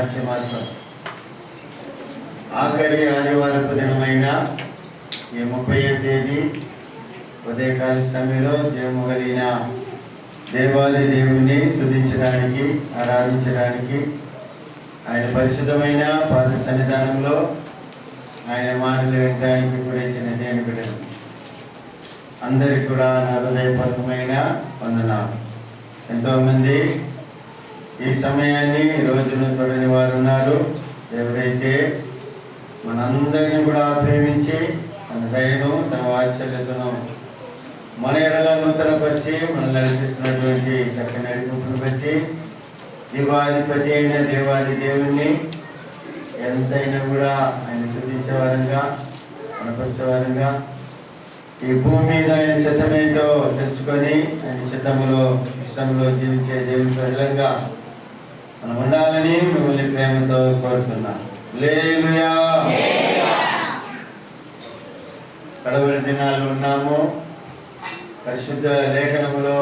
మార్చి మాసం ఆఖరి ఆదివారపు దినమైన ఈ 30వ తేదీ ఉదయకాల సమయంలో జీవము కలిగిన దేవాది దేవుని స్తుతించడానికి, ఆరాధించడానికి, ఆయన పరిశుద్ధమైన పాద సన్నిధానంలో ఆయన మాటలు వినడానికి కూడా ఇచ్చిన దేని బిడ్డలు అందరికి కూడా నా హృదయపూర్వకమైన వందనాలు. ఎంతోమంది ఈ సమయాన్ని రోజును చూడని వారు ఉన్నారు. ఎవరైతే మనందరినీ కూడా ప్రేమించి తన దయను, తన వాత్సల్యతను మన ఎడల నూతనపరిచి మనల్ని నడిపిస్తున్నటువంటి చక్కని నడిపింపును బట్టి జీవాధిపతి అయిన దేవాది దేవుణ్ణి ఎంతైనా కూడా ఆయన స్తుతించేవారంగా, కనపరిచేవారంగా, ఈ భూమి మీద ఆయన చిత్తమేంటో తెలుసుకొని ఆయన చిత్తములో ఇష్టంలో జీవించే దేవుని ప్రజలంగా మనం ఉండాలని మిమ్మల్ని ప్రేమతో కోరుతున్నాను. హల్లెలూయా. కడవరి దినాలు ఉన్నాము. పరిశుద్ధ లేఖనములో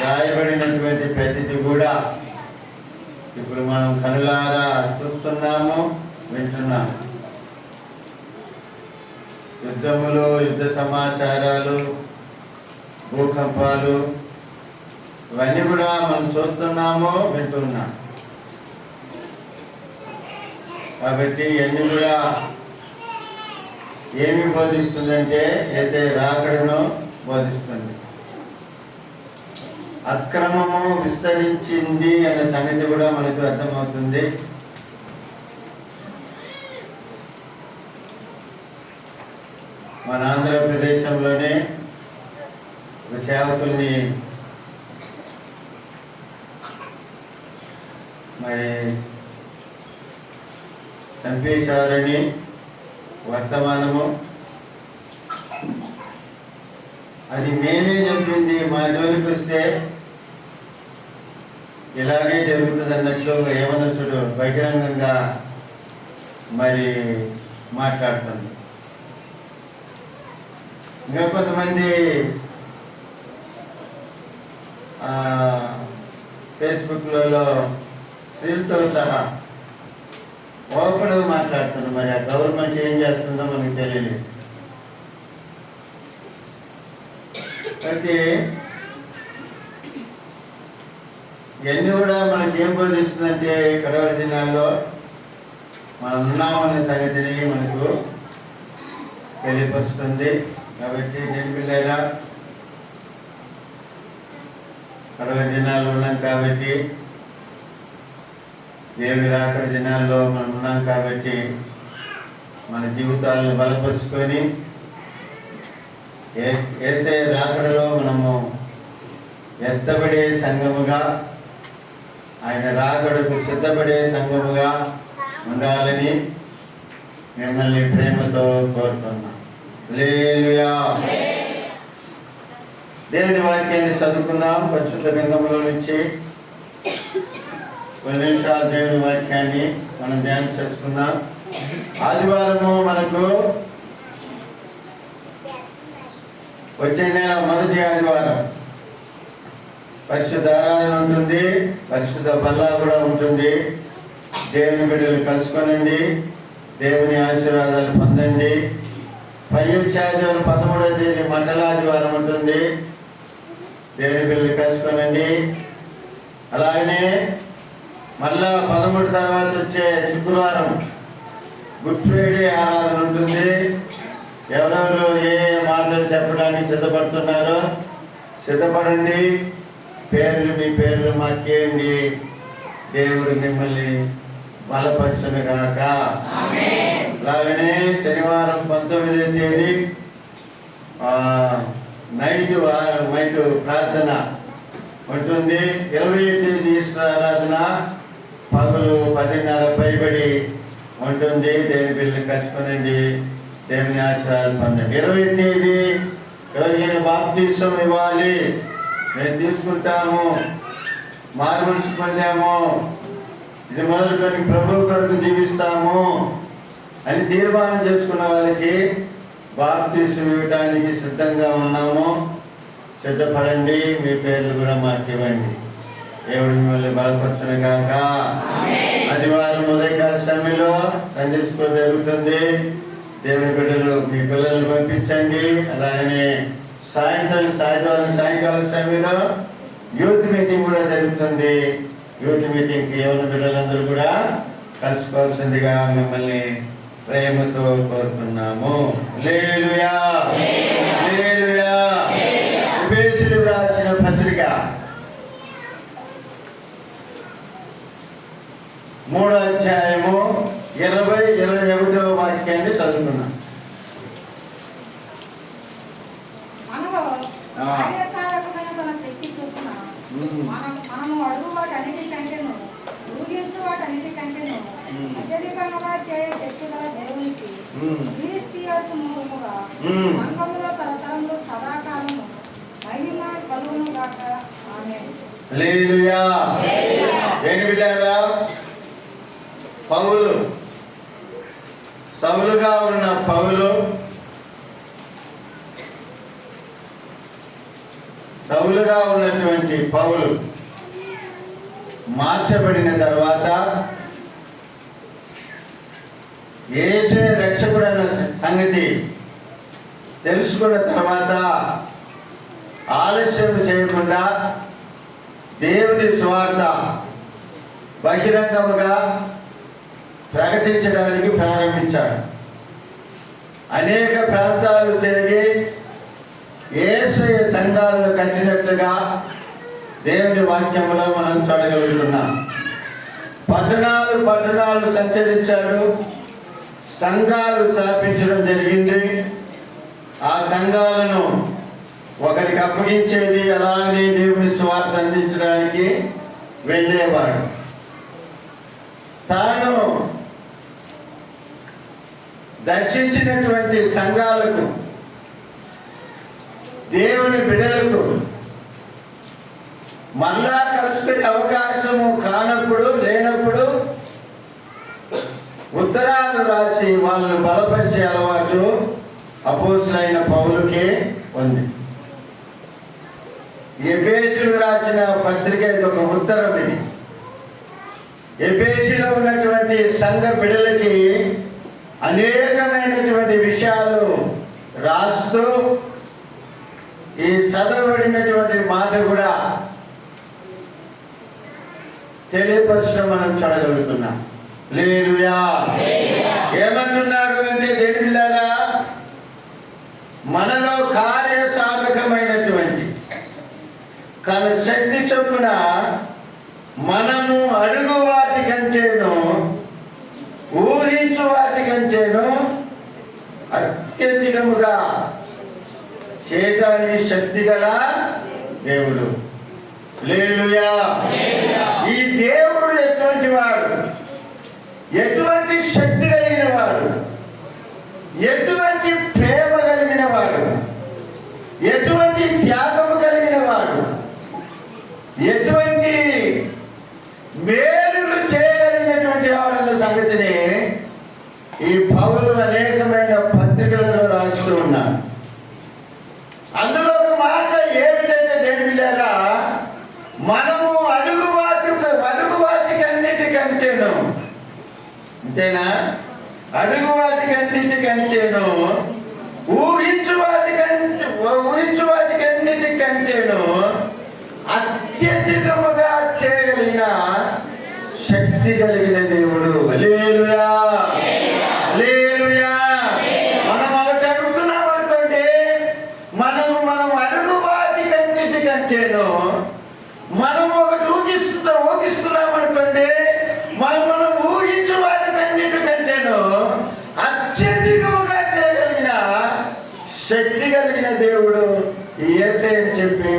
రాయబడినటువంటి ప్రతిదీ కూడా ఇప్పుడు మనం కనులారా చూస్తున్నాము, వింటున్నాము. యుద్ధములు, యుద్ధ సమాచారాలు, భూకంపాలు ఇవన్నీ కూడా మనం చూస్తున్నాము, వింటున్నాము. కాబట్టి ఇవన్నీ కూడా ఏమి బోధిస్తుందంటే యేసయ్య రాకడను బోధిస్తుంది. అక్రమము విస్తరించింది అనే సంగతి కూడా మనకు అర్థమవుతుంది. మన ఆంధ్రప్రదేశంలోనే ఒక సేవకుల్ని మరి చంపేశారని వర్తమానము. అది మేమే చెప్పింది, మా జోలికి వస్తే ఇలాగే జరుగుతుంది అన్నట్లు యవనసుడు బహిరంగంగా మరి మాట్లాడుతుంది. ఇంకా కొంతమంది ఫేస్బుక్లలో స్త్రీలతో సహా ఓపెన్ మాట్లాడుతున్నారు. మరి ఆ గవర్నమెంట్ ఏం చేస్తుందో మనకు తెలియలేదు. అయితే ఇవన్నీ కూడా మనకి ఏం బోధిస్తుందంటే కడవరి దినాల్లో మనం ఉన్నామనే సంగతిని మనకు తెలియపరుస్తుంది. కాబట్టి నేను పిల్లరా కడవరి దినాలు ఉన్నాం కాబట్టి, దేవుని రాకడ దినాల్లో మనం ఉన్నాం కాబట్టి మన జీవితాలను బలపరుచుకొని యేసయ్య రాకడలో మనము ఎత్తబడే సంఘముగా, ఆయన రాకడకు సిద్ధపడే సంఘముగా ఉండాలని మిమ్మల్ని ప్రేమతో కోరుతున్నాం. హల్లెలూయా. దేవుని వాక్యాన్ని చదువుకున్నాం. పరిశుద్ధ గ్రంథంలో నుంచి కొన్ని నిమిషాలు దేవుని వాక్యాన్ని మనం ధ్యానం చేసుకున్నాం. ఆదివారము మనకు వచ్చే నెల మొదటి ఆదివారం పరిశుద్ధ ఆరాధన ఉంటుంది, పరిశుద్ధ బల్ల కూడా ఉంటుంది. దేవుని బిడ్డలు కలుసుకొనండి, దేవుని ఆశీర్వాదాలు పొందండి. పై ఆదివారం 13వ తేదీ మండల ఆదివారం ఉంటుంది. దేవుని బిడ్డలు కలుసుకొనండి. అలాగనే మళ్ళా 13 తర్వాత వచ్చే శుక్రవారం గుడ్ ఫ్రైడే ఆరాధన ఉంటుంది. ఎవరెవరు ఏ మాటలు చెప్పడానికి సిద్ధపడుతున్నారో సిద్ధపడండి. మీ పేర్లు మాకేయండి. దేవుడు మిమ్మల్ని బలపరచును గాక. అలాగనే శనివారం 19వ తేదీ నైట్ ప్రార్థన ఉంటుంది. 20వ తేదీ ఈస్టర్ ఆరాధన పగలు 10:30 పైబడి ఉంటుంది. దేవుని బిడ్డలు కలుసుకొనండి, దేవుని ఆశీర్వాదాలు పొందండి. 20వ తేదీ ఎవరికైనా బాప్తిసం ఇవ్వాలి, మేము తీసుకుంటాము, మారు మనసు పొందాము, ఇది మొదలుకొని ప్రభు కొరకు జీవిస్తాము అని తీర్మానం చేసుకున్న వాళ్ళకి బాప్తిసం ఇవ్వడానికి సిద్ధంగా ఉన్నాము. సిద్ధపడండి, మీ పేర్లు కూడా మాకు ఇవ్వండి. దేవుడి మిమ్మల్ని బలపరచును గాక. ఆదివారం ఉదయకాల సమయంలో సండే స్కూల్ జరుగుతుంది. దేవుని బిడ్డలు మీ పిల్లల్ని పంపించండి. అలాగనే సాయంకాలం సమయంలో యూత్ మీటింగ్ కూడా జరుగుతుంది. యూత్ మీటింగ్కి యువత బిడ్డలందరూ కూడా కలుసుకోవాల్సిందిగా మిమ్మల్ని ప్రేమతో కోరుతున్నాము. హల్లెలూయా, హల్లెలూయా. ఎఫెసీయులకు రాసిన పత్రిక 3వ అధ్యాయము 20-21వ వాక్యాన్ని చదువుకున్నాం. తన శక్తి చొప్పున మనము అడుగు వాటన్నిటికంటేను ఊహించు వాటన్నిటికంటేను అత్యధికముగా చేయ శక్తి గల దేవునికి క్రీస్తు మూలముగా సంఘములో తరతరములు సదాకాలము మహిమ కలుగును గాక. ఆమేన్. హల్లెలూయా. ఏంటి బిడ్డలారా, పౌలు సౌలుగా ఉన్న సౌలుగా ఉన్నటువంటి పౌలు మార్చబడిన తర్వాత యేసే రక్షకుడు అన్న సంగతి తెలుసుకున్న తర్వాత ఆలస్యం చేయకుండా దేవుని సువార్త బహిరంగముగా ప్రకటించడానికి ప్రారంభించాడు. అనేక ప్రాంతాలు తిరిగి యేసయ్య సంఘాలను కట్టినట్లుగా దేవుని వాక్యంలో మనం చూడగలుగుతున్నాం. పట్టణాలు సంచరించాడు. సంఘాలు స్థాపించడం జరిగింది. ఆ సంఘాలను ఒకరికి అప్పగించేది, అలాగనే దేవుని సువార్త అందించడానికి వెళ్ళేవాడు. తాను దర్శించినటువంటి సంఘాలకు, దేవుని బిడ్డలకు మళ్ళా కలుసుకునే అవకాశము లేనప్పుడు ఉత్తరాలు రాసి వాళ్ళను బలపరిచే అలవాటు అపోస్తలుడైన పౌలుకే ఉంది. ఎఫెసీయులకు రాసిన పత్రిక ఇది ఒక ఉత్తరం. ఇది ఎఫెసీలో ఉన్నటువంటి సంఘ బిడ్డలకి అనేకమైనటువంటి విషయాలు రాస్తూ ఈ చదవబడినటువంటి మాట కూడా తెలియపరచడం మనం చూడగలుగుతున్నాం. హల్లెలూయా. ఏమంటున్నాడు అంటే, దేవులారా, మనలో కార్యసాధకమైనటువంటి తన శక్తి చొప్పున మనము అడుగు వాటి కంటేను ఊహించు వాటి కంటేను అత్యధికముగా చేయటానికి శక్తి గల దేవుడు. హల్లెలూయా. ఈ దేవుడు ఎటువంటి వాడు, ఎటువంటి శక్తి కలిగిన వాడు, ఎటువంటి ప్రేమ కలిగిన వాడు, ఎటువంటి త్యాగము కలిగిన వాడు, ఎటువంటి మేలులు చేయగలిగినటువంటి వాడన్న సంగతిని ఈ పౌలు అనేకమైన పత్రికలలో రాస్తూ ఉన్నాడు. అందులో ఒక మాట ఏమిటంటే, దేవులారా, మనము అడుగు వాటికి అన్నిటికంటేను, అంతేనా, అడుగు వాటికి అన్నిటికంటేను ఊహించు వాటికి అన్నిటికంటేను అత్యధికముగా చేయగలిగిన శక్తి కలిగిన దేవుడు. హల్లెలూయా, హల్లెలూయా. మనం ఒకటి అడుగుతున్నాం అనుకోండి, మనం అడుగు వాటికన్నిటికంటేను మనం ఒకటి ఊహిస్తున్నాం అనుకోండి, మనం ఊహించు వాటికన్నిటికంటేను అత్యధికముగా చేయగలిగిన శక్తి కలిగిన దేవుడు యేసే అని చెప్పి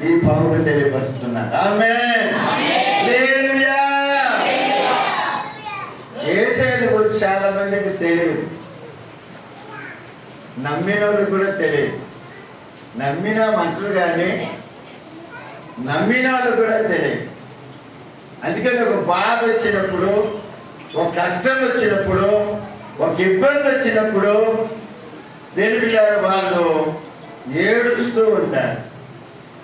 ఈ పౌలు తెలియపరుస్తున్నాడు. ఆమేన్, హల్లెలూయా. యేసేని గురించి చాలా మందికి తెలియదు, నమ్మిన వాళ్ళకి కూడా తెలియదు. నమ్మినామంటారు కానీ నమ్మిన వాళ్ళు కూడా తెలియదు. అందుకని ఒక బాధ వచ్చినప్పుడు, ఒక కష్టం వచ్చినప్పుడు, ఒక ఇబ్బంది వచ్చినప్పుడు దేవులారా వాళ్ళు ఏడుస్తూ ఉంటారు,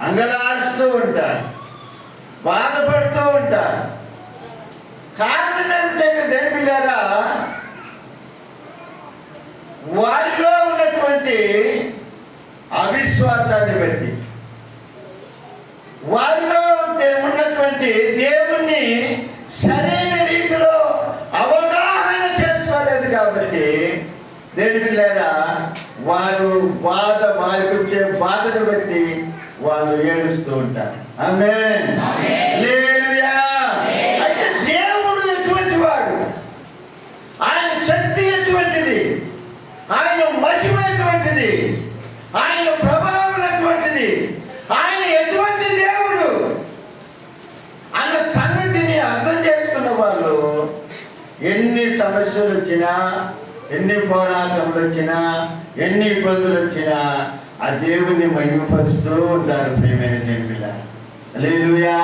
అంగలాడుస్తూ ఉంటారు. బాధపడుతూ ఉంటారు. కారణం ఏమిటంటే దేని పిల్లారా, వారిలో ఉన్నటువంటి అవిశ్వాసాన్ని బట్టి, వారిలో ఉన్నటువంటి దేవుణ్ణి సరైన రీతిలో అవగాహన చేసుకోలేదు కాబట్టి దేని పిల్లారా వారికి వచ్చే బాధను బట్టి వాళ్ళు ఏడుస్తూ ఉంటారు. ఆమేన్. హల్లెలూయా. అయితే దేవుడు ఎటువంటి వాడు, ఆయన శక్తి ఎటువంటిది, ఆయన మహిమ ఎటువంటిది, ఆయన ప్రభావం ఎటువంటిది, ఆయన ఎటువంటి దేవుడు అన్న సంగతిని అర్థం చేసుకున్న వాళ్ళు ఎన్ని సమస్యలు వచ్చినా, ఎన్ని పోరాటములు వచ్చినా, ఎన్ని ఇబ్బందులు వచ్చినా ఆ దేవుని మహిమపరుస్తూ ఉంటారు. ప్రియమైన దేవుని పిల్లలు, హల్లెలూయా.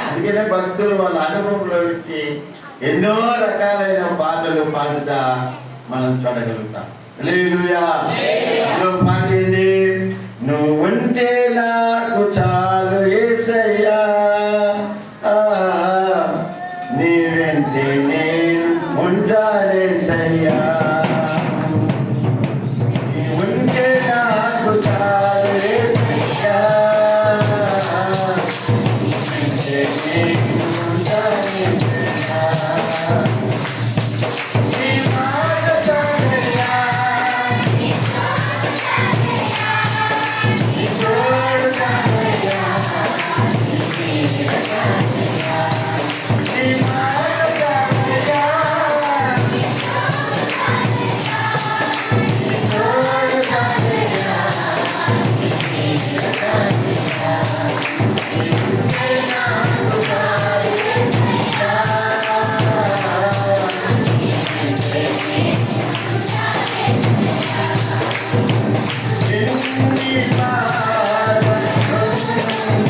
అందుకనే భక్తులు వాళ్ళ అనుభవంలో వచ్చి ఎన్నో రకాలైన పాటలు పాడుతా మనం చూడగలుగుతాం. హల్లెలూయా. పాట ఏంది? నువ్వు ఉంటే నాకు చాలు యేసయ్యా, నీ వెంటే నేను ఉంటానేసయ్యా, నీ ఉంటే నాకు చాలు యేసయ్యా, నీ వెంటే నేను ఉంటానేసయ్యా, నీ మాట చాలయ్యా, నీ తోడు చాలయ్యా, నీ మాట చాలయ్యా, నీ తోడు చాలయ్యా, నాకు చాలు యేసయ్యా, ఎన్ని బాధలు ఉన్నా,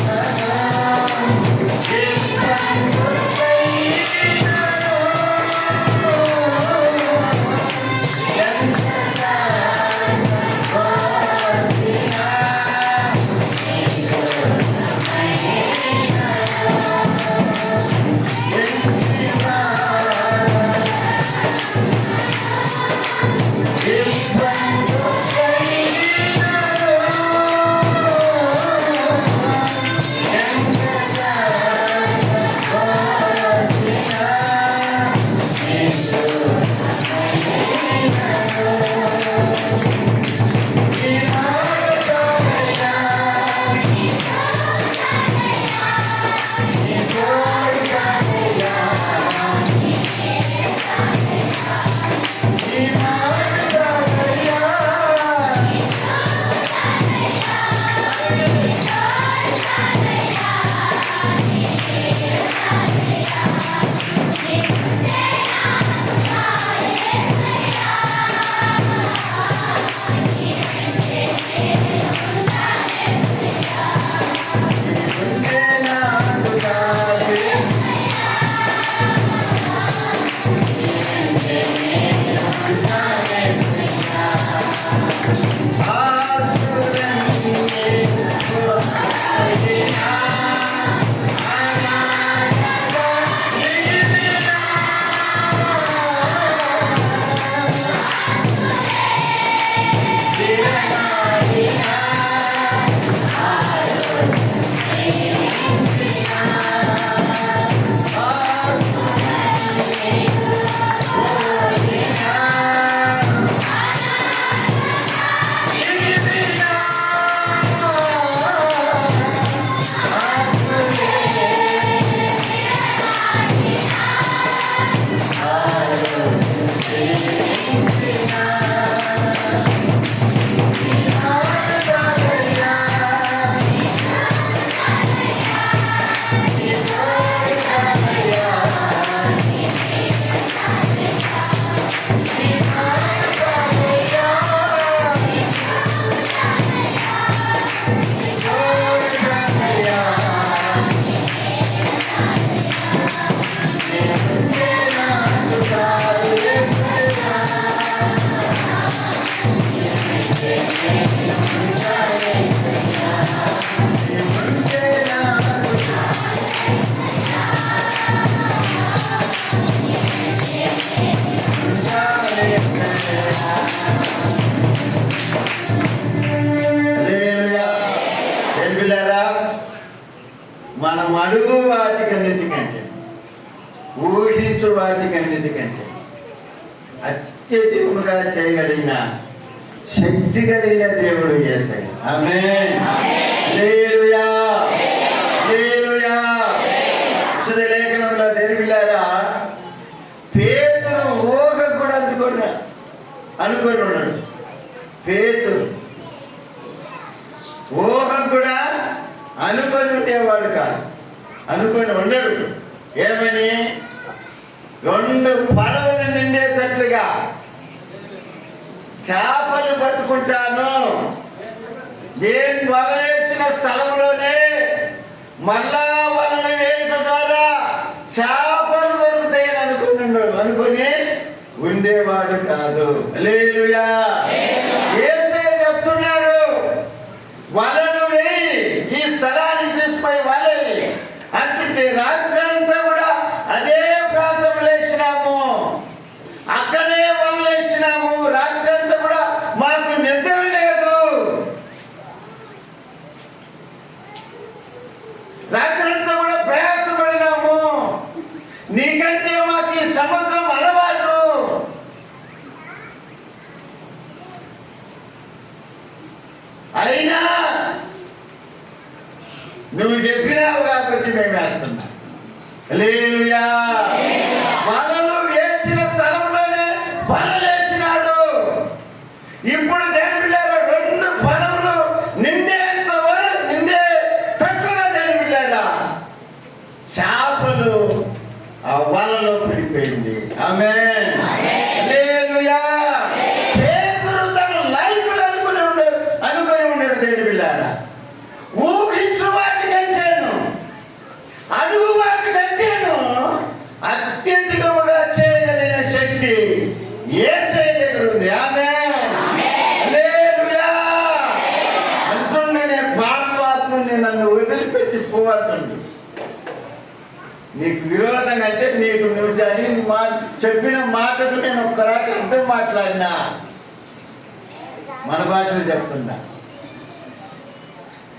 వాటికన్నిటికంటే, ఊహించు వాటికన్నిటికంటే అత్యధికముగా చేయగలిగిన శక్తి కలిగిన దేవుడు యేసయ్య. ఆమేన్. హల్లెలూయా, హల్లెలూయా. పరిశుద్ధ లేఖనంలో దేని పిల్లారా, పేతురు ఊహకు కూడా అనుకొని ఉన్నాడు. పేతురు ఊహకు కూడా అనుకొని ఉండేవాడు కాదు, అనుకొని ఉండడు. ఏమని? 2 పడవలు నిండేటట్లుగా చేపలు పట్టుకుంటాను, నేను వలవేసిన స్థలంలోనే మళ్ళా వలన వేయడం ద్వారా చేపలు దొరుకుతాయని అనుకొని ఉండేవాడు కాదు. హల్లెలూయా. యేసయ్య చెప్తున్నాడు, వలను వేయి, ఈ స్థలానికి తీసుకుపోయి వలె అంటుంటే రాత్రంతా కూడా అదే ప్రాంతం వేసినాము, అక్కడే వదిలేసినాము, రాత్రంతా కూడా మాకు నిద్ర లేదు, రాత్రంతా కూడా ప్రయాసపడినాము, నీకంటే మాకు ఈ సముద్రం అలవాటు, అయినా నువ్వు చెప్పినావు కాబట్టి మేము వేస్తున్నాం. హల్లెలూయా. వలలు వేసిన స్థలంలోనే వలలేసినాడు. ఇప్పుడు దేని పిల్లారా, 2 పడవలు నిండేంత వరకు నిండే తట్టుగా దేని పిల్లారా చేపలు ఆ వలలో పడిపోయింది. ఆమేన్. హల్లెలూయా. పేతురు తన లైఫ్లో అనుకొని ఉన్నాడు దేని పిల్లారా. ఊహించు వాటికంటేను, అడుగు వాటికంటేను అత్యధికముగా చేయగలిగిన శక్తి యేసయ్య దగ్గర ఉంది. ఆమేన్. హల్లెలూయా. అంటుండనే పాపాత్ముని నన్ను వదిలిపెట్టి పోవద్దండి. నీకు విరోధంగా అంటే నీకు నువ్వు చెప్పిన మాటకు నేను ఒక్కరాకి అర్థం మాట్లాడినా, మన భాషలో చెప్తున్నా,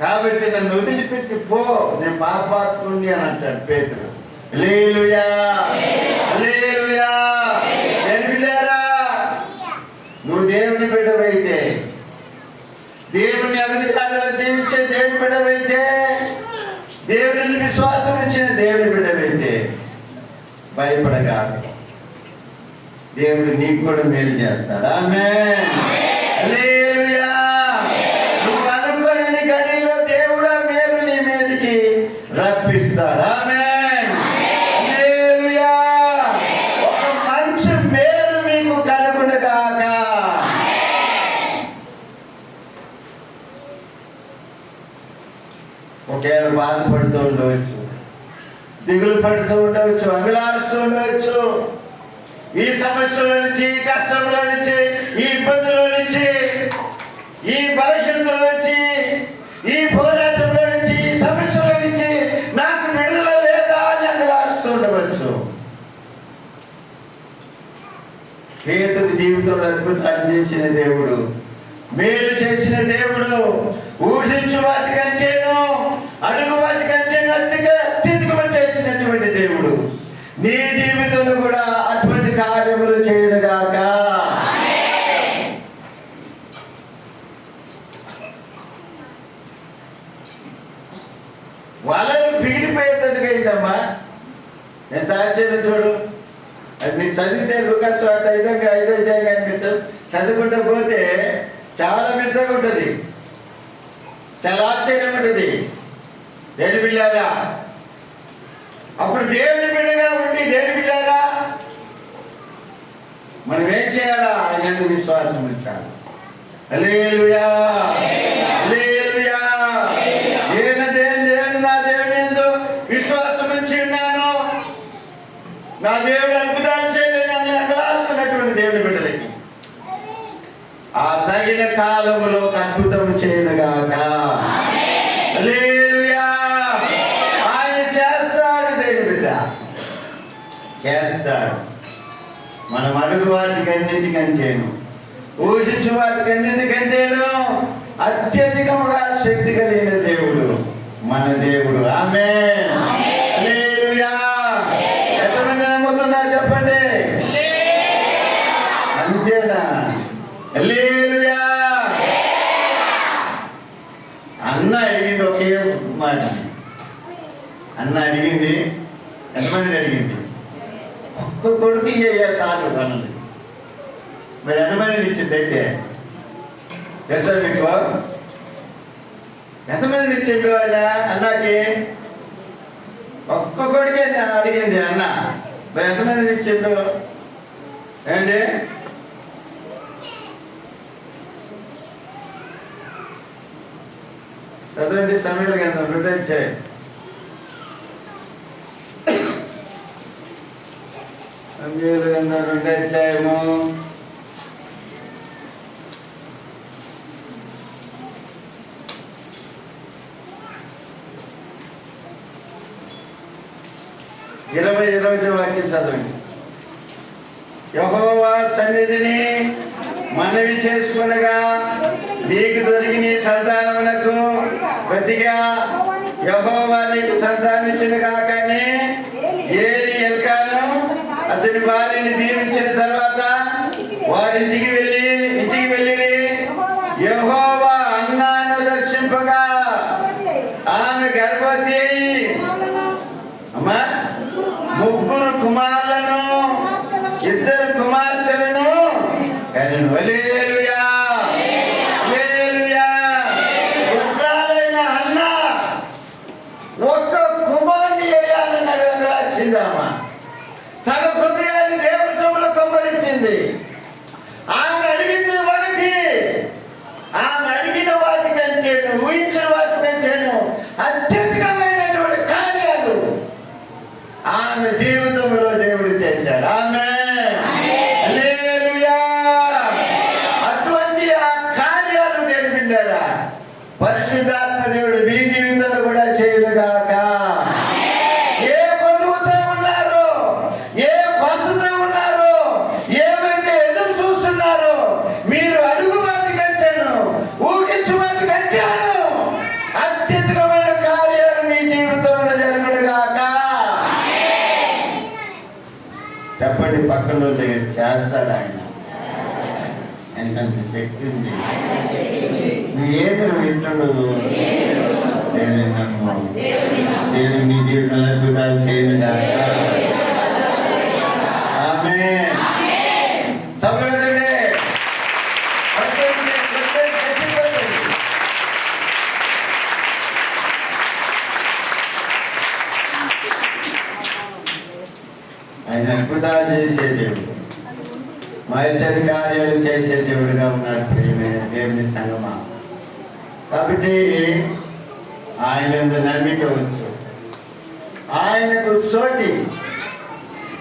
కాబట్టి నన్ను వదిలిపెట్టి పో, నేను పాపాత్ముని అని అంటాడు పేతురు. హల్లెలూయా, హల్లెలూయా. దేని బిడ్డలారా, నువ్వు దేవుని బిడ్డవైతే, దేవుని అడుగుజాడలో జీవించే దేవుని బిడ్డవైతే, దేవుని విశ్వాసం ఇచ్చిన దేవుని బిడ్డవైతే భయపడగాదు, దేవుడు నీకు కూడా మేలు చేస్తాడు. ఆమేన్. హల్లెలూయా. నువ్వు అనుకోని గడిలో దేవుడు ఆ మేలు నీ మీదకి రప్పిస్తాడు. ఆమేన్. హల్లెలూయా. ఒక మంచి మేలు మీకు కలుగును గాక. ఒకవేళ బాధపడుతూ ఉండవచ్చు, దిగులు పడుతూ ఉండవచ్చు, అంగలారుస్తూ ఉండవచ్చు, ఈ సమస్యల నుంచి, ఈ కష్టంలో నుంచి, ఈ ఇబ్బందుల నుంచి, ఈ బలహీనతల నుంచి, ఈ పోరాటంలో నుంచి, ఈ సమస్యల నుంచి నాకు విడుదల లేదా అని అంగలారుస్తూ ఉండవచ్చు. పేతురు జీవితంలో అద్భుతాలు చేసిన దేవుడు, మేలు చేసిన దేవుడు, ఊహించు వాటికంటేను అడుగు వాటికంటేను అత్యధికము చేసినటువంటి దేవుడు నీ జీవితంలో కూడా అటువంటి కార్యములు చేయడుగాక. వాళ్ళని పిగిలిపోయేటట్టుగా అయిందమ్మా. ఎంత ఆశ్చర్యం చూడు. అది మీరు చదివితే లూకాసు వార్త 5వ అధ్యాయం మీరు చదువుకుంటూ పోతే చాలా మెత్తగా ఉంటుంది, చాలా ఆశ్చర్యం ఉంటుంది. దేని బిడ్డారా, అప్పుడు దేవుని బిడ్డగా ఉండి దేని బిడ్డారా మనం ఏం చేయాలా? ఆయన యందు విశ్వాసం ఉంచాలి. హల్లెలూయా, హల్లెలూయా. నేను నా దేవుని యందు విశ్వాసం ఉంచి ఉన్నాను, నా దేవుడు అద్భుతాలు చేయలేని అంగలాస్తున్నటువంటి దేవుని బిడ్డలకి ఆ తగిన కాలములో అద్భుతం చేయనుగాక. హల్లెలూయా. ఆయన చేస్తాడు, దేవుని బిడ్డ చేస్తాడు. మనం అడుగు వాటికన్నిటికంటేను ఊహించు వాటికన్నిటికంటేను అత్యధికముగా శక్తి కలిగిన దేవుడు మన దేవుడు. ఆమేన్. ఎంతమందిని అడిగింది? ఒక్క కొడుకు సార్లు పనులు. మరి ఎంతమందిని ఇచ్చింది? అయితే తెలుసా మీకు ఎంతమందిని ఇచ్చిండు ఆయన అన్నకి? ఒక్క కొడుకే అడిగింది అన్న. మరి ఎంతమందిని ఇచ్చిండు ఏంటి? చదవండి. సమయాలు కింద 2 వచ్చాయి. సమయాలు కింద 2 వచ్చాయేమో. ఇరవై వాక్యం చదవండి. యెహోవా సన్నిధిని మనవి చేసుకునగా నీకు దొరికిన సంతానమునకు ప్రతిగా యెహోవా నీకు సంతానించునుగా. కానీ ఏలి ఎల్కాను అతని భార్యని దీవించిన తర్వాత వారింటికి వెళ్ళిరి. యెహోవా అన్నాను దర్శింపగా ఆమె గర్భవతి అయి అమ్మా 3 కుమారులను 2 కుమార్తెలను కనెను. హల్లెలూయా, హల్లెలూయా. పుత్రాలైన అన్న ఒక్క కుమారుని వేయాలని అడగలాచిందామా. తన హృదయాన్ని దేవుని సభలో కొమ్మరించింది. ఆమె అడిగింది ఒకటి. ఆమె అడిగిన వాటికంటే ఊహించిన వాటికంటేను అత్యధికమైనటువంటి కార్యాలు ఆమె జీవితంలో దేవుడు చేశాడు. ఆమేన్, హల్లెలూయా. అటువంటి ఆ కార్యాలు తెలిపిండారా పరిశుద్ధాత్మ దేవుడు మీ జీవితంలో కూడా చేయడుగాక. ఏ కొనుగుతో ఉన్నారో, ఏ కొంతతో ఉన్నారో, ఏమైతే ఎదురు చూస్తున్నారో మీరు అడుగు వాటి కంటేను ఊహించు వాటి కంటేను అత్యధికమైన కార్యాలు మీ జీవితంలో జరుగుడుగాక. చెప్పండి పక్కన చేస్తాడు ఆయన. ఆయనకంత శక్తి ఉంది. నువ్వు ఏది వింటుడు దేవుని నమ్ము. దేవుని నీ జీవితంలో అద్భుతాలు చేయనుగాక. ఆమేన్. చదవండి. ఆయన అద్భుతాలు చేసే దేవుడు, మహేశ్వరి కార్యాలు చేసే దేవుడుగా ఉన్నాడు. ప్రియమైన దేవుని సంగమా, కాబట్టి ఆయన నమ్మిక వచ్చు. ఆయనకు సోటి,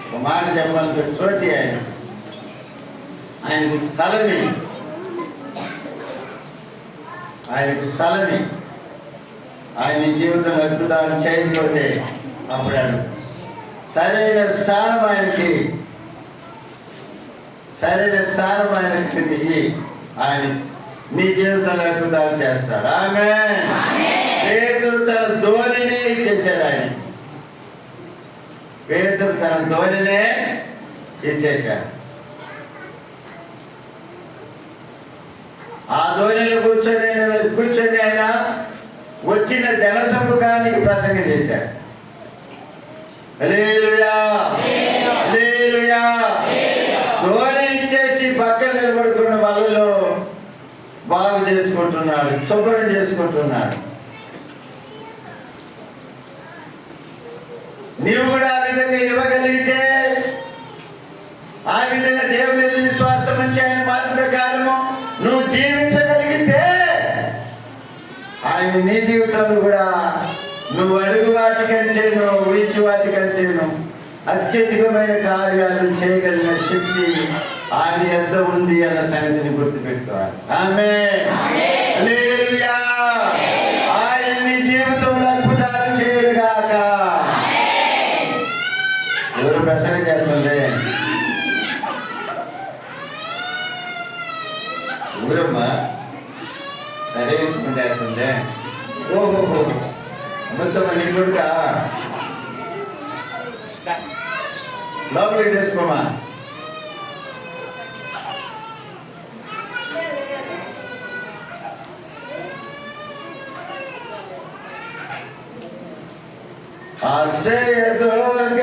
ఒక మాట చెప్పాలంటే సోటి ఆయనకు స్థలమే. ఆయన జీవితంలో అద్భుతాలు చేయకపోతే అప్పుడు సరైన స్థానం ఆయనకి ఆయన నీ జీవితంలో అద్భుతాలు చేస్తాడు. ఆమేన్. పేతురు తన ధోనినే ఇచ్చేశాడు. పేతురు తన ధోనినే ఇచ్చేశాడు. ఆ ధోనిలో కూర్చొని ఆయన వచ్చిన జనసముఖానికి ప్రసంగం చేశాడు. హల్లెలూయా, హల్లెలూయా. ధోని ఇచ్చేసి పక్కన నిలబడుకున్న వాళ్ళలో బాగు చేసుకుంటున్నాడు, శుభ్రం చేసుకుంటున్నాడు. నీవు కూడా ఆ విధంగా ఇవ్వగలిగితే, ఆ విధంగా దేవుని మీద విశ్వాసం ఉంచి ఆయన మాట ప్రకారము నువ్వు జీవించగలిగితే ఆయన నీ జీవితంలో కూడా నువ్వు అడుగు వాటికంటేను ఊహించు వాటికంటేను అత్యధికమైన కార్యాలు చేయగలిగిన శక్తి ఆయన యొద్ద ఉంది అన్న సంగతిని గుర్తుపెట్టుకోవాలి. ఆమేన్, హల్లెలూయా. ఆయన నీ జీవితంలో అద్భుతాలు చేయడుగాక. ఎవరు ప్రసంగం చేస్తుంది? ఊరమ్మా సరే వేసుకుంటే అవుతుంది. ఓహో, అబద్ధం నీ కొడుక లోపలికి తీసుకోమా. ఆశ్రయ దుర్గ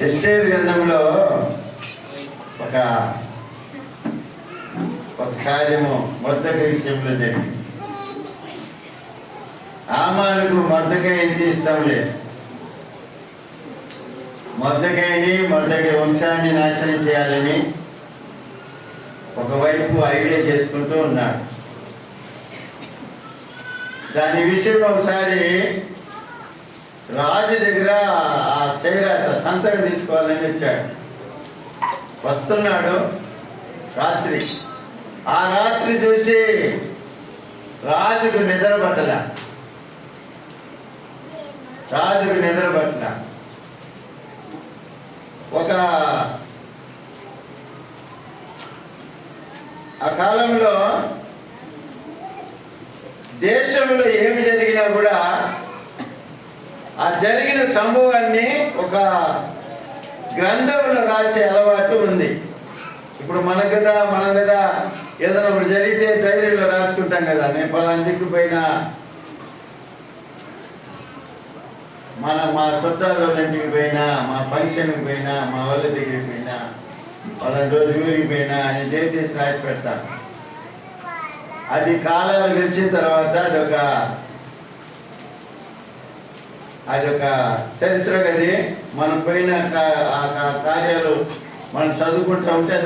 ఎస్తేరు గ్రంథంలో ఒక కార్యము మొర్దెకై విషయంలో జరిగింది. హామానుకు మొర్దెకై అంటే ఇష్టం లేదు. మొర్దెకై వంశాన్ని నాశనం చేయాలని ఒకవైపు ఐడియా చేసుకుంటూ ఉన్నాడు. దాని విషయంలో ఒకసారి రాజు దగ్గర ఆ సంతకం తీసుకోవాలని వచ్చాడు. వస్తున్నాడు రాత్రి. ఆ రాత్రి చూసి రాజుకు నిద్ర పట్టల. ఆ కాలంలో దేశంలో ఏమి జరిగినా కూడా ఆ జరిగిన సంభవాన్ని ఒక గ్రంథంలో రాసే అలవాటు ఉంది. ఇప్పుడు మన కదా ఏదైనా ఒకటి జరిగితే డైరీలో రాసుకుంటాం కదా. నేను పలానా దిక్కుపోయినా, మా చుట్టాల్లో ఇంటికి పోయినా, మా ఫంక్షన్కి పోయినా, మా వాళ్ళ దగ్గరికి పోయినా, పలానా రోజు ఊరికి పోయినా అని డేట్ వేసి రాసి పెడతాను. అది కాలాలు గడిచిన తర్వాత అదొక చరిత్ర గది. మనం పోయిన కార్యాలు మనం చదువుకుంటూ ఉంటే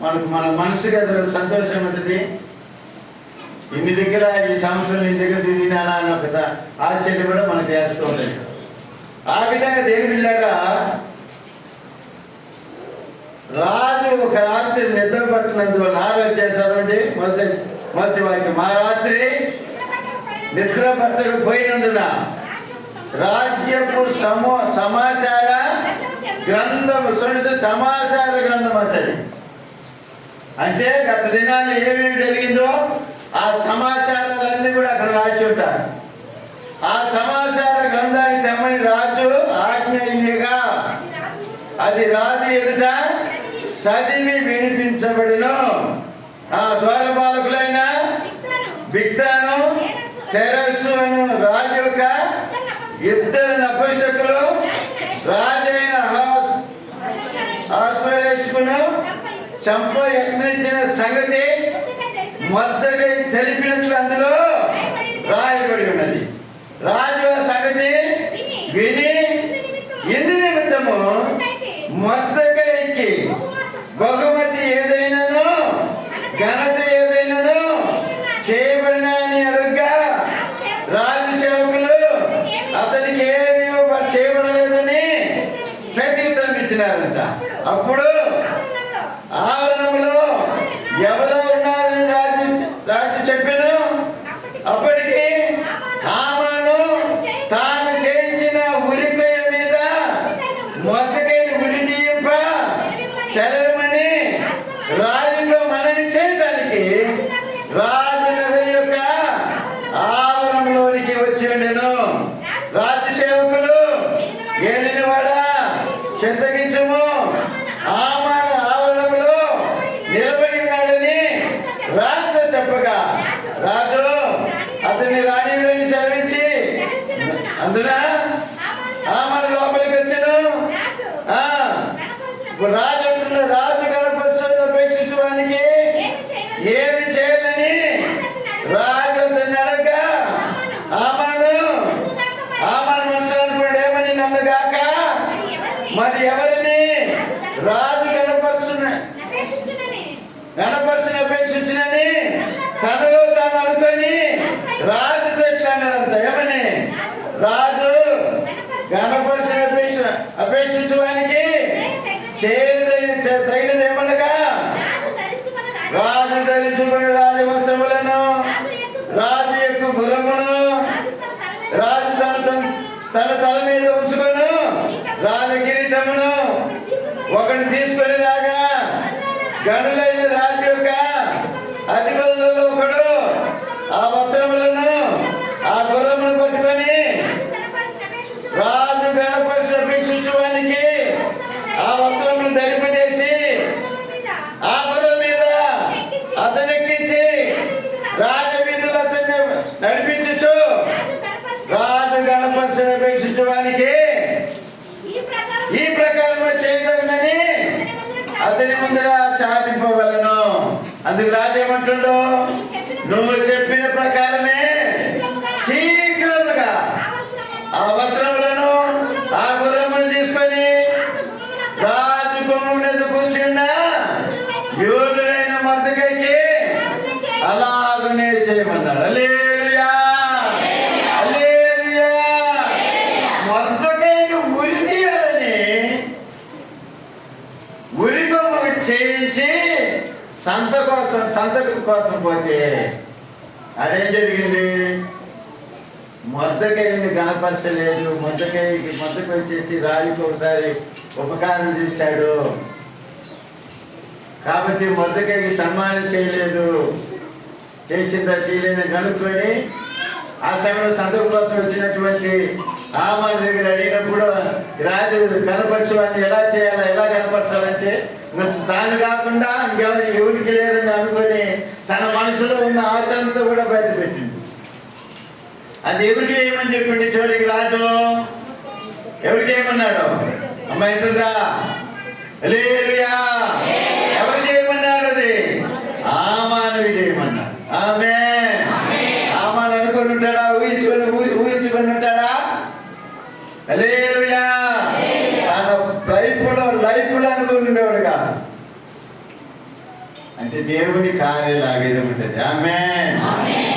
మన మనసుకి అది సంతోషం ఉంటుంది. ఇన్ని దగ్గర ఈ సంవత్సరం ఇన్ని దగ్గర తిరిగినానా అని ఒక ఆశ్చర్యం కూడా మనకు వేస్తూ ఉంటుంది. ఆ విధంగా దేని వెళ్ళారా రాజు ఒక రాత్రి నిద్ర పట్టినందువల్ల ఆలోచన చదవండి. మొదటి వాక్యం. మా రాత్రి నిద్ర పట్టకపోయినందున రాజ్యపు సమాచార గ్రంథము సమాచార గ్రంథం అంటది. అంటే గత దినాల్లో ఏమేమి జరిగిందో ఆ సమాచారాలన్నీ కూడా అక్కడ రాసి ఉంటారు. ఆ సమాచార గ్రంథాన్ని తెమ్మని రాజు ఆజ్ఞ ఇయ్యగా అది రాజు ఎదుట చదివి వినిపించబడిను. ఆ ద్వారపాలకులైన బిక్తాను తెరస్సు అను రాజు యొక్క ఇద్దరు నపుంసకులు రాజైన అహష్వేరోషును చంప యత్నించిన సంగతి మొర్దెకై తెలిపినట్లు అందులో రాయబడి ఉన్నది. రాజు ఆ సంగతి విని ఇందు నిమిత్తము మొర్దెకైకి బహుమతి ఏదైనాను ఘనత ఏదైనాను చేయబడిన అని అడుగ్గా రాజు సేవకులు అతనికి ఏమీ చేయబడలేదని ప్రత్యుత్తరం ఇచ్చినారంట. అప్పుడు ఆవరణంలో ఎవరో ఉన్నారని రాజు చెప్పాను. అప్పటికి హామాను తాను చేయించిన ఉరికొయ్య మీద మొర్దెకైని ఉరి తీయింప సెలవుమని రాజుతో మనవి చేయటానికి రాజునగరి యొక్క ఆవరణంలోనికి వచ్చి ఉండెను. రాజు సేవకులు ఏలినవాడా చెంతగించము, హామాను ఆవరణంలో నిలబడి ఉన్నాడని రాజు చెప్పగా రాజు అతన్ని రాణిలోని సెలవిచ్చి అందున హామాను లోపలికి వచ్చాను. రాజు అంటున్న రాజు కనపరచని అపేక్షించడానికి ఏమి చేయాలని మరి ఎవరిని రాజు గణపరచుని అపేక్షించినని తనలో తాను అనుకొని రాజుతో ఎట్లా అన్నాడంట. ఏమని? రాజు గణపరచుని అపేక్షించడానికి తగినది ఏమనగా రాజు ధరించుకుని రాజవస్త్రములను, రాజు యొక్క గుర్రమును రాజు తన తల మీద ఉంచుకొను రాజ కిరీటమును ఒకటి తీసుకొని రాగా గనులైన రాజు యొక్క అధిపతులలో ఒకడు ఆ వస్త్రములను ఆ గుర్రమును పట్టుకొని రాజు గణపరిచి అపేక్షించడానికి ఆ వస్త్రమును ధరింపజేసి ఆ గుర్రం మీద అతనెక్కించి రాజవీధులు అతన్ని నడిపించు రాజు గణపరిచి అపేక్షించడానికి ఈ ప్రకారం చేయగలనని అతని ముందర చాటింపవలను. అందుకు రాజు ఏమంటుండో, నువ్వు చెప్పిన ప్రకారమే శీఘ్రముగా ఆ వస్త్రములను ఆ గుర్రమును తీసుకొని రాజు కొమ్ము మీద కూర్చున్న యోధుడైన మొర్దెకైకి అలాగనే చేయమన్నాడు. హల్లెలూయా, హల్లెలూయా. మొర్దెకైని ఉరి తీయాలని ఉరి కొమ్ము చేయించి సంతకం కోసం పోతే అదేం జరిగింది? మొర్దెకైని గణపరచలేదు. మొర్దెకై వచ్చేసి రాజుకి ఒకసారి ఉపకారం చేశాడు కాబట్టి మొర్దెకైకి సన్మానం చేయలేదు. చేసిందా చేయలేదని కనుక్కొని ఆ సమయంలో సంతకం కోసం వచ్చినటువంటి హామాను దగ్గర అడిగినప్పుడు రాజు కనపరచవాన్ని ఎలా చేయాలా, ఎలా కనపరచాలంటే తాను కాకుండా ఎవరికి లేదని అనుకొని తన మనసులో ఉన్న ఆశ అంతా కూడా బయటపెట్టింది. అది ఎవరికి చేయమని చెప్పింది చివరికి రాజు? ఎవరికి చేయమన్నాడు? అమ్మ ఏంటంటా? హల్లెలూయా. ఎవరు చేయమన్నాడు? అది హామానుకి చేయమన్నాడు. ఆమేన్. హామాను అనుకొని ఉంటాడా? ఊహించుకొని ఉంటాడా? హల్లెలూయా. తన లైఫ్లో అనుకుని ఉండేవాడుగా. అంటే దేవుని కార్యలాగేది ఉంటుంది. ఆమేన్.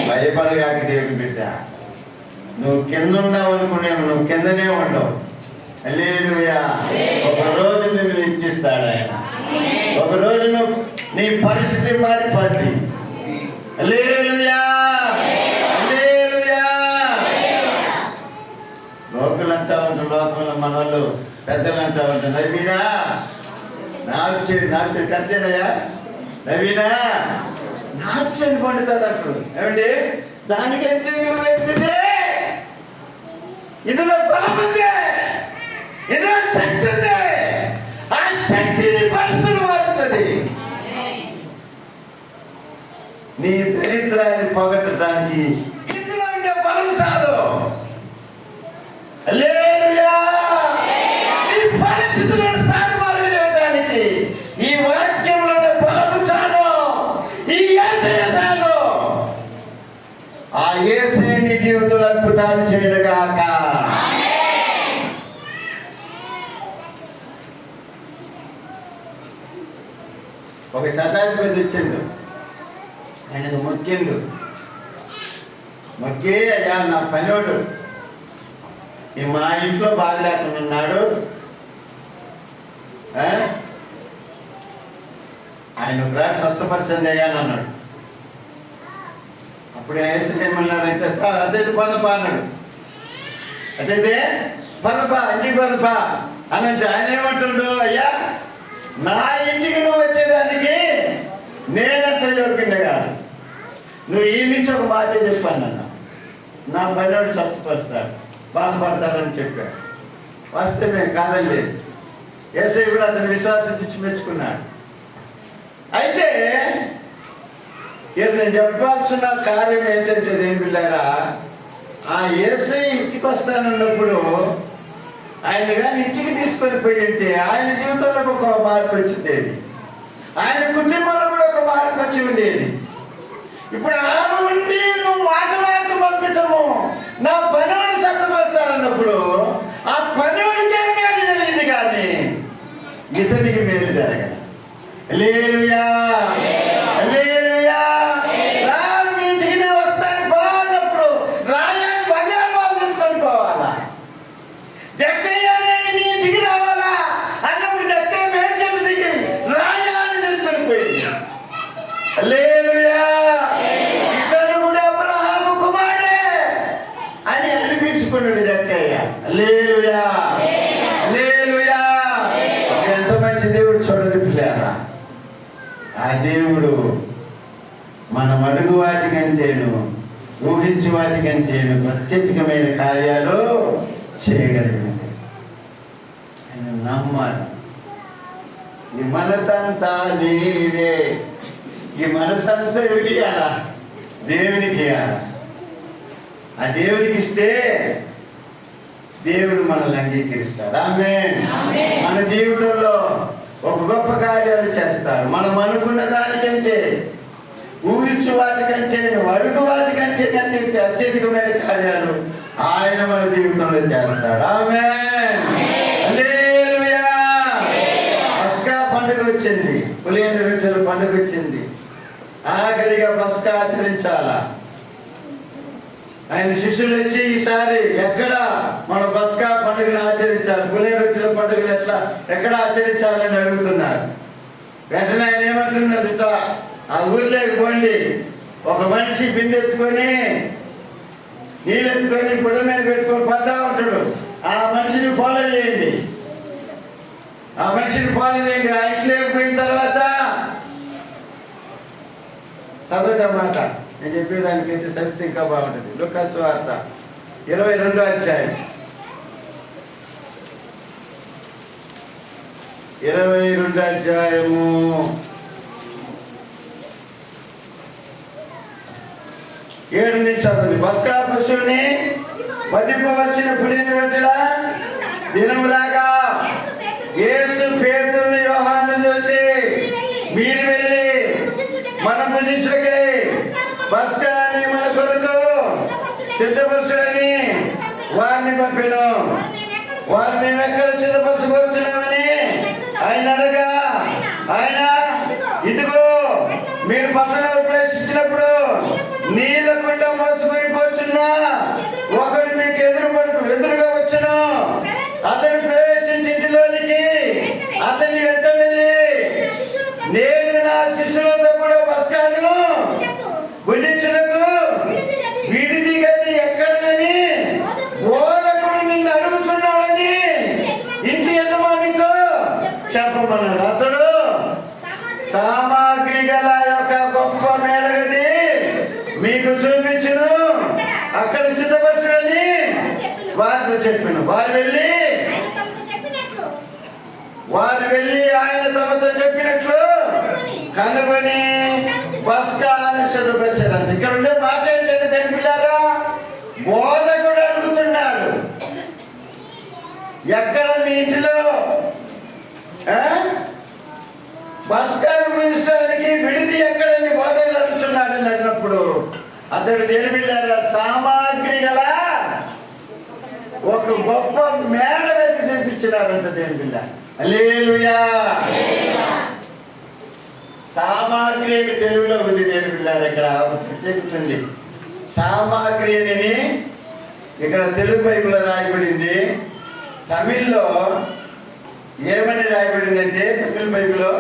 భయపడగాక దేవుని బిడ్డ. నువ్వు కింద ఉన్నావు అనుకునేవు, నువ్వు కిందనే ఉండవు. హల్లెలూయా. ఒక రోజు నిన్ను ఇచ్చిస్తాడు ఆయన. ఒక రోజు నువ్వు నీ పరిస్థితి మారిపోద్ది. హల్లెలూయా, హల్లెలూయా. లోకులు అంటా ఉంటారు, లోకంలో మన వాళ్ళు పెద్దలు అంటా ఉంటారు, నవీనా నాకు కట్టేనయ్యా, నవీనా నాకు పండుతుంది అంటారు. ఏమండి? దానికంటే ఇందులో బలం ఉంది, ఇందులో శక్తి ఉంది. ఆ శక్తిని పరిస్థితులు మారుతుంది. నీ దరిద్రాన్ని పోగొట్టడానికి ఇందులో ఉండే బలం చాలు. హల్లెలూయా. ఈ పరిస్థితులను స్థానమార్గం చేయడానికి ఈ వాక్యంలోనే బలము చాలు. ఈ యేసయ్య చాలు. ఆ యేసయ్య నీ జీవితంలో అద్భుతాలు చేయడుగాక. ఒక శతాధిపతి వచ్చిండు, ఆయనకు మొక్కిండు. మొక్కి, అయ్యా నా పనివాడు ఈ మా ఇంట్లో బాగా లేకుండా ఉన్నాడు, ఆయన ఒకసారి స్వస్థపరచండి అయ్యా అని అన్నాడు. అప్పుడు వేసి ఏమన్నాడంటే, అదే పదపా అన్నాడు. అదైతే పదపా, ఇంటికి పదపా అని అంటే ఆయన ఏమంటుండో, అయ్యా నా ఇంటికి నువ్వు వచ్చేదానికి నేనంత యోగ్యుడే కాదు, నువ్వు ఈ నుంచి ఒక మాట చెప్పాను అన్న, నా పనివాడు స్వస్థపరుస్తాడు, బాగుపడతాడని చెప్పాడు. వాస్తవమే, కాదండి. యేసయ్య కూడా అతని విశ్వాసం తెచ్చి మెచ్చుకున్నాడు. అయితే నేను చెప్పాల్సిన కార్యం ఏంటంటే, దేని పిల్లారా, ఆ యేసయ్య ఇంటికి వస్తానన్నప్పుడు ఆయన కానీ ఇంటికి తీసుకొని పోయి ఉంటే ఆయన జీవితంలో ఒక మార్పు వచ్చిండేది, ఆయన కుటుంబంలో కూడా ఒక మార్పు వచ్చి ఉండేది. ఇప్పుడు ఆమె ఉండి నువ్వు మాట మాత్రం పంపించము, నా పనివాడు స్వస్థపరుస్తాడన్నప్పుడు ఆ పనివాడికి ఏం కానీ జరిగింది, కానీ ఊహించుకున్నాడు జక్కయ్య. హల్లెలూయా, హల్లెలూయా. ఎంత మంచి దేవుడు చూడండి పిల్లారా. ఆ దేవుడు మనం అడుగు వాటి కంటేను ఊహించు వాటి కంటేను అత్యధికమైన కార్యాలు చేయగలిగినది. ఆయన నమ్మాలి. ఈ మనసంతా నీవే. ఈ మనసంతా ఎవరికి ఇవ్వాలా? దేవునికి ఇవ్వాలా. ఆ దేవునికి ఇస్తే దేవుడు మనల్ని అంగీకరిస్తాడు. ఆమేన్. మన జీవితంలో ఒక గొప్ప కార్యాలు చేస్తాడు. మనం అనుకున్న దానికంటే ఊహించు వాటికంటే అడుగు వాటికంటే అత్యధికమైన కార్యాలు ఆయన మన జీవితంలో చేస్తాడు. ఆమేన్. హల్లెలూయా. పస్కా పండుగ వచ్చింది. పులియని రొట్టెల పండుగ వచ్చింది. ఆఖరిగా పస్కా ఆచరించాలా. ఆయన శిష్యులు వచ్చి ఈసారి ఎక్కడ మన పస్కా పండుగను ఆచరించాలి, పులియని రొట్టెల పండుగలు ఎక్కడ ఆచరించాలని అడుగుతున్నారు. వెంటనే ఆయన ఏమంటున్నారు, ఇట్లా ఆ ఊర్లోకి పోండి, ఒక మనిషి బిందెత్తుకొని నీళ్ళెత్తుకొని బుడ మీద పెట్టుకొని పోతా ఉంటాడు. ఆ మనిషిని ఫాలో చేయండి. ఆ మనిషిని ఫాలో చేయండి. ఆ ఇంట్లోకి పోయిన తర్వాత చదవండి అన్నమాట. నేను చెప్పేదానికైతే సరిగ్గా ఇంకా బాగుంటుంది. లూకా సువార్త 22వ అధ్యాయం 22వ అధ్యాయము 7 నుంచి చదవండి. పస్కా పశువుని వధింపవలసిన పులిని రొట్టెల దినములాగా యేసు పేతురుని యోహాను చూసి, మీరు వెళ్ళి మన భుజించుటకై పస్కాని మన కొరకు సిద్ధపరచుడని వారిని పంపాను. వారు మేము ఎక్కడ సిద్ధపరచుకొచ్చున్నామని ఆయన అనగా, ఆయన ఇదిగో మీరు పట్టణంలో ప్రవేశించినప్పుడు నీళ్ళ కుండ మోసుకొని పోచున్నా ఒకడు మీకు ఎదురుగా వచ్చును. అతడు ప్రవేశించి ఇంటిలోనికి అతని వెంట వెళ్ళి, నేను నా శిష్యులతో కూడా పస్కాను భుజించుటకు విడిది గది ఎక్కడని బోధకుడు నిన్ను అడుగుచున్నాడని ఇంటి యజమానితో చెప్పమన్నాడు. అతడు సామాగ్రి గల యొక్క గొప్ప మేడగది మీకు చూపించును, అక్కడ సిద్ధపరచుడని వారితో చెప్పాను. వారు వెళ్ళి ఆయన తమతో చెప్పినట్లు కనుగొని పస్కాను సిద్ధపరిచారంట. ఇక్కడ ఉండే మాట ఏంటంటే తెలిపిల్లారా, బోధకుడు అడుగుతున్నాడు, ఎక్కడ మీ ఇంటిలో పస్కాను పూజించడానికి విడిది ఎక్కడని బోధకుడు అడుగుతున్నాడని అడిగినప్పుడు అతడు దేని పిల్లారా, సామాగ్రి గల ఒక గొప్ప మేడగది చూపించినారంట దేని పిల్ల. హల్లెలూయా. సామాగ్రి అని తెలుగులో ఉంది దేని పిల్లారు. ఇక్కడ ప్రత్యేకత సామాగ్రి అని ఇక్కడ తెలుగు బైబిల్లో రాయబడింది. తమిళ్లో ఏమని రాయబడిందంటే, తమిళ బైబిల్లో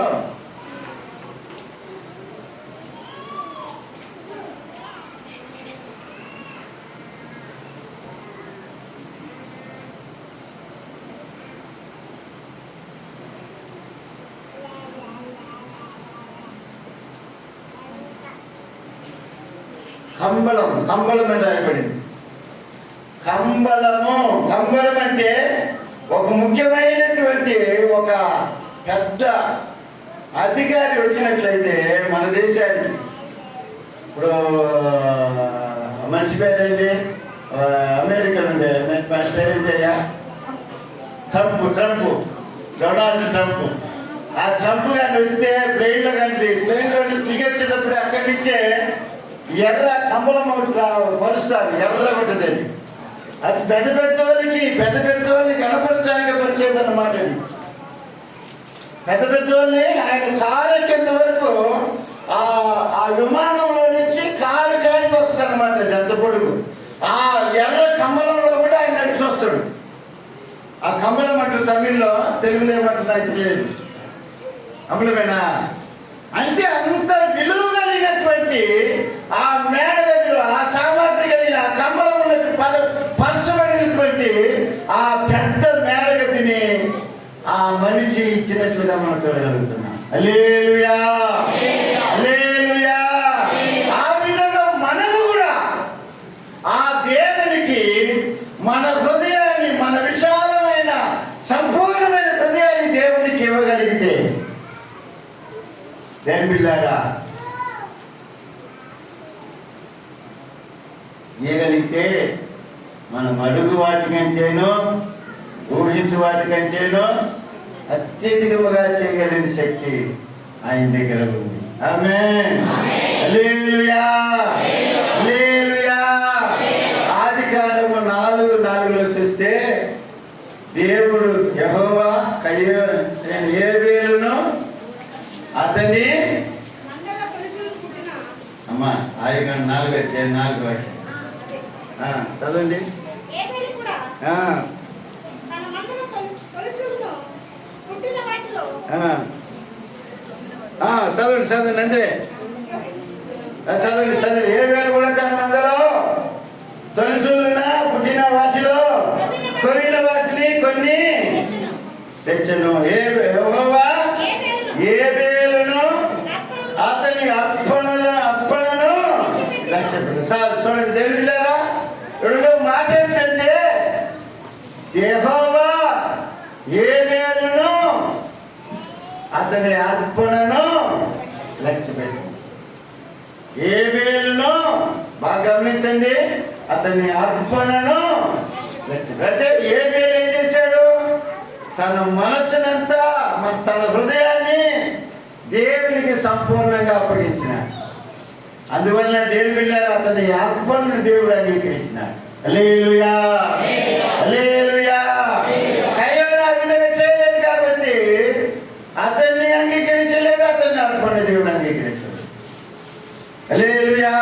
కంబలం అని రాయబడింది. కంబలం అంటే ఒక ముఖ్యమైనటువంటి ఒక పెద్ద అధికారి వచ్చినట్లయితే మన దేశానికి, ఇప్పుడు మనిషి పేరేంటి, అమెరికన్ ఉండే పేరేంటయ్యా, ట్రంప్, డొనాల్డ్ ట్రంప్. ఆ ట్రంప్ కానీ వస్తే ప్లేన్లో దిగొచ్చేటప్పుడు అక్కడి నుంచే ఎర్ర కంబలం ఒకటి పరుస్తారు, ఎర్ర ఉంటుందని. అది పెద్ద పెద్దోళ్ళని కనపరచడానికి పరిచేది అన్నమాట. అది పెద్దోళ్ళని ఆయన కాలెక్కేంత వరకు ఆ విమానంలో నుంచి కాలు కాడికి వస్తుంది అన్నమాట. అది అంత పొడుగు. ఆ ఎర్ర కంబలంలో కూడా ఆయన నడిచి వస్తాడు. ఆ కంబలం అంటారు తమిళ్లో, తెలుగులో ఏమంటారు నాకు తెలియదు. కంబలమేనా అంటే అంత విలువ కలిగినటువంటి ఆ మేడ గదిలో ఆ సామాగ్రి కలిగిన ఆ కంబలం ఉన్నట్టు పరచబడిన విధాలుగా మనం చూడగలుగుతున్నాం. హల్లెలూయా, హల్లెలూయా. ఆ విధంగా మనము కూడా ఆ దేవునికి మన హృదయాన్ని, మన విశాలమైన సంపూర్ణమైన హృదయాన్ని దేవునికి ఇవ్వగలిగితే, దేవుని బిడ్డలారా, ఇవ్వగలిగితే మనం అడుగు వాటికంటేనో ఊహించు వాటికంటేనో అత్యధికముగా చేయగలిగిన శక్తి ఆయన దగ్గర ఉంది. ఆమేన్, హల్లెలూయా, హల్లెలూయా. ఆదికాండము 4:4లో చూస్తే దేవుడు యెహోవా ఏబేలును అతని అమ్మా ఆదికాండం 4:4 చదవండి. చదవండి అంతే. చదవండి. ఏబేలు కూడా తన మందలో తొలిచూలున పుట్టిన వాటిలో కొరిగిన వాటిని కొన్ని తెచ్చను. యెహోవా ఏబేలును అతని అర్పణను లక్ష్యపెట్టాడు. సార్ చూడండి, దేవుని బిడ్డలారా, రెండో మాట ఏంటంటే యెహోవా ఏబేలును అతని అర్పణను లక్ష్యపెట్టాడు. ఏబేలును బాగా గమనించండి, అతని అర్పణను లక్ష్యపెట్టాడు. అంటే ఏబేలు ఏం చేశాడు? తన మనసునంతా, తన హృదయాన్ని దేవునికి సంపూర్ణంగా అప్పగించినాడు. అందువల్ల దేవుని బిడ్డలారా, అతని అర్పణను దేవుడు అంగీకరించినాడు. హల్లెలూయా, హల్లెలూయా. కయ్యోను ఆ విధంగా చేయలేదు కాబట్టి అతన్ని అంగీకరించలేదు, అతన్ని అర్పణ దేవుడు అంగీకరించలేదు. హల్లెలూయా.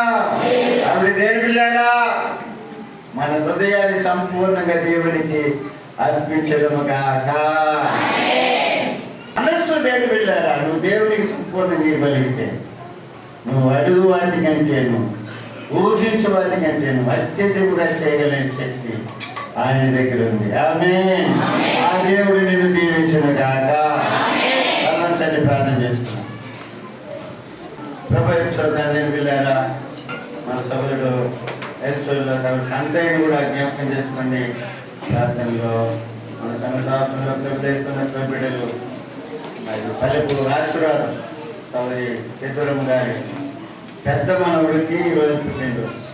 కాబట్టి దేవుని బిడ్డలారా, మన హృదయాన్ని సంపూర్ణంగా దేవునికి అర్పించడము గాక. మనస్సు దేవుని బిడ్డలారా, నువ్వు దేవునికి సంపూర్ణంగా ఇవ్వగలిగితే, నువ్వు అడుగు వాటికంటేను ఊహించు వాటికంటేను అత్యధికముగా చేయగలిగిన శక్తి ఆయన దగ్గర ఉంది. ఆమేన్. ఆ దేవుడు నిన్ను దీవించును గాక. అలా ప్రార్థన చేస్తున్నాం. ప్రభు యొక్క బిడ్డలారా, మన సోదరుడు అంతైనా కూడా జ్ఞాపకం చేసుకోండి. ప్రార్థనలో మన సంవత్సరంలో ప్రభుత్వ బిడ్డలు మరియు పల్లెపు ఆశీర్వాదం సోదరి చిత్తూరమ్మ గారి పెద్ద మనవుడికి ఈరోజు పుట్టినరోజు.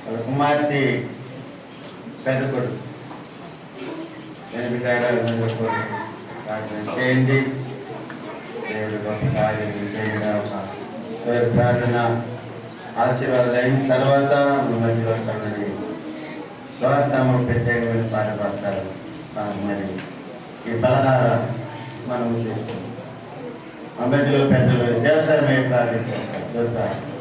వాళ్ళ కుమార్తె పెద్ద కొడుకు ప్రార్థన చేయండి. దేవుడు గొప్ప కార్యం చేయడం ప్రార్థన ఆశీర్వాదాలు అయిన తర్వాత మధ్యలో సగడి స్వార్థము ప్రత్యేకమైన పాట పడతారు. మరి ఈ పలహారం మనం చేస్తాం. మా మధ్యలో పెద్దలు వ్యవసాయం ప్రార్థిస్తారు.